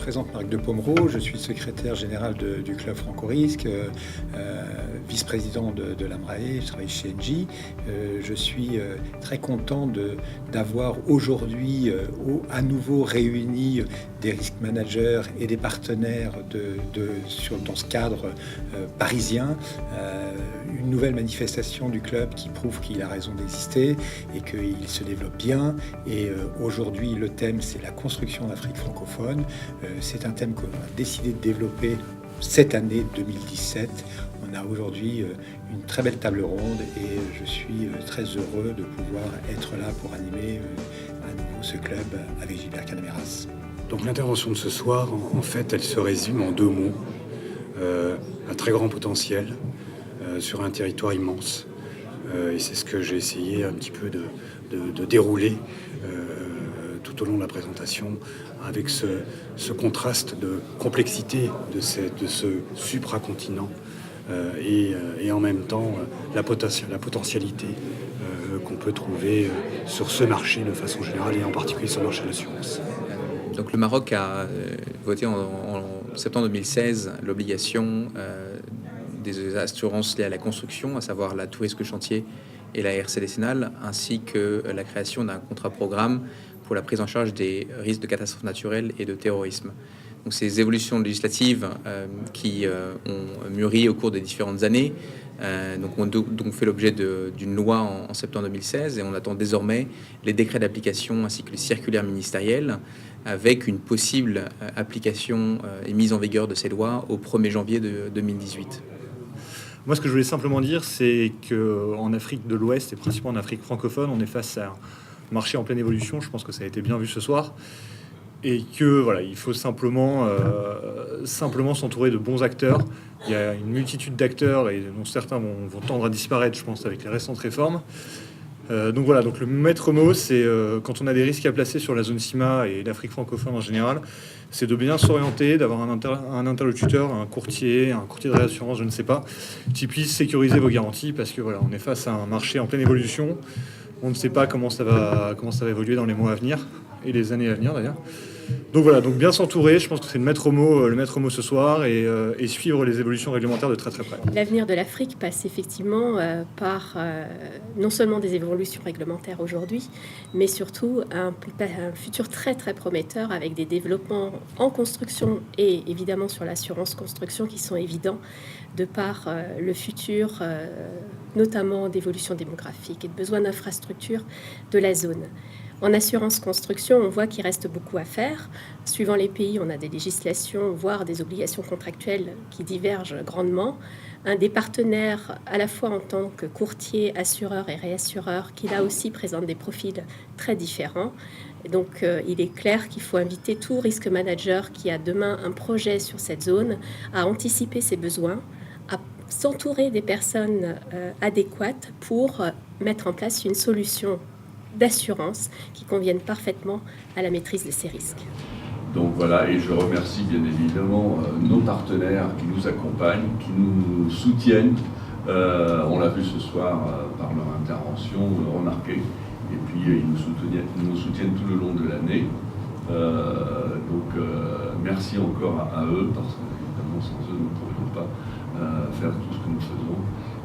présente Marc de Pomereau, je suis secrétaire général du club Franco-Risque, vice-président de l'AMRAE, je travaille chez Engie. Je suis très content d'avoir aujourd'hui à nouveau réuni des risk managers et des partenaires dans ce cadre parisien. Une nouvelle manifestation du club qui prouve qu'il a raison d'exister et qu'il se développe bien. Et aujourd'hui, le thème, c'est la construction d'Afrique francophone. C'est un thème qu'on a décidé de développer cette année 2017. On a aujourd'hui une très belle table ronde et je suis très heureux de pouvoir être là pour animer à nouveau ce club avec Gilbert Canaveras. Donc l'intervention de ce soir, en fait, elle se résume en 2 mots. Un très grand potentiel sur un territoire immense. Et c'est ce que j'ai essayé un petit peu de dérouler tout au long de la présentation, avec ce contraste de complexité de ce supracontinent et en même temps la potentialité qu'on peut trouver sur ce marché de façon générale et en particulier sur le marché de l'assurance. Donc le Maroc a voté en septembre 2016 l'obligation des assurances liées à la construction, à savoir la tout risque chantier et la RC décennale, ainsi que la création d'un contrat-programme pour la prise en charge des risques de catastrophes naturelles et de terrorisme. Donc ces évolutions législatives qui ont mûri au cours des différentes années ont fait l'objet d'une loi en septembre 2016 et on attend désormais les décrets d'application ainsi que les circulaires ministériels avec une possible application et mise en vigueur de ces lois au 1er janvier 2018. Moi, ce que je voulais simplement dire, c'est qu'en Afrique de l'Ouest et principalement en Afrique francophone, on est face à un marché en pleine évolution. Je pense que ça a été bien vu ce soir. Et que voilà, il faut simplement s'entourer de bons acteurs. Il y a une multitude d'acteurs et dont certains vont tendre à disparaître, je pense, avec les récentes réformes. Donc voilà, donc le maître mot, c'est quand on a des risques à placer sur la zone CIMA et l'Afrique francophone en général, c'est de bien s'orienter, d'avoir un interlocuteur, un courtier de réassurance, je ne sais pas, qui puisse sécuriser vos garanties, parce que voilà, on est face à un marché en pleine évolution. On ne sait pas comment ça va évoluer dans les mois à venir et les années à venir d'ailleurs. Donc voilà, donc bien s'entourer, je pense que c'est le maître mot ce soir et suivre les évolutions réglementaires de très très près. L'avenir de l'Afrique passe effectivement par non seulement des évolutions réglementaires aujourd'hui, mais surtout un futur très très prometteur avec des développements en construction et évidemment sur l'assurance construction qui sont évidents de par le futur, notamment d'évolution démographique et de besoin d'infrastructures de la zone. En assurance construction, on voit qu'il reste beaucoup à faire. Suivant les pays, on a des législations, voire des obligations contractuelles qui divergent grandement. Un des partenaires, à la fois en tant que courtier, assureur et réassureur, qui là aussi présente des profils très différents. Et donc, il est clair qu'il faut inviter tout risque manager qui a demain un projet sur cette zone à anticiper ses besoins, à s'entourer des personnes adéquates pour mettre en place une solution d'assurance qui conviennent parfaitement à la maîtrise de ces risques. Donc voilà, et je remercie bien évidemment nos partenaires qui nous accompagnent, qui nous soutiennent. On l'a vu ce soir par leur intervention remarquée. Et puis ils nous soutiennent tout le long de l'année. Merci encore à eux, parce que évidemment sans eux nous ne pourrions pas faire tout ce que nous faisons.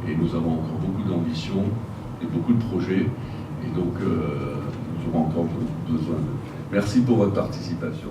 Et nous avons encore beaucoup d'ambition et beaucoup de projets. Et donc, nous aurons encore besoin de... Merci pour votre participation.